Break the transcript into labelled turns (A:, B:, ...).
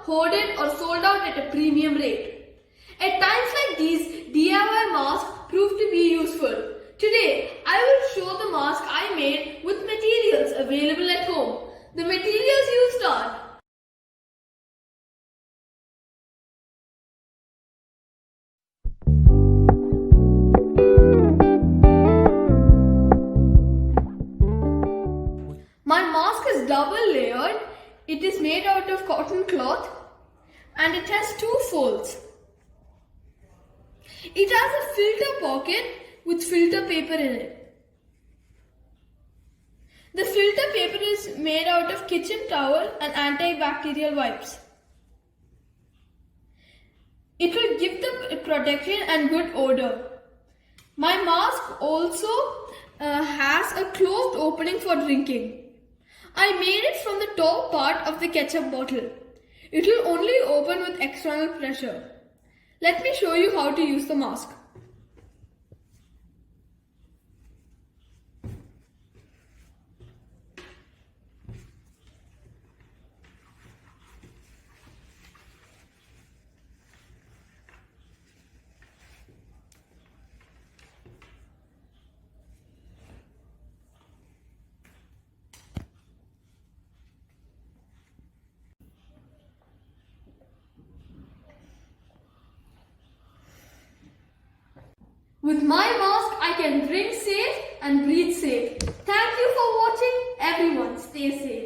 A: hoarded or sold out at a premium rate. At times like these, DIY masks prove to be useful. Today, I will show the mask I made with materials available at home. The materials used are my mask is double layered. It is made out of cotton cloth and it has two folds. It has a filter pocket with filter paper in it. The filter paper is made out of kitchen towel and antibacterial wipes. It will give the protection and good odor. My mask also has a closed opening for drinking. I made it from the top part of the ketchup bottle. It will only open with external pressure. Let me show you how to use the mask. With my mask, I can drink safe and breathe safe. Thank you for watching. Everyone, stay safe.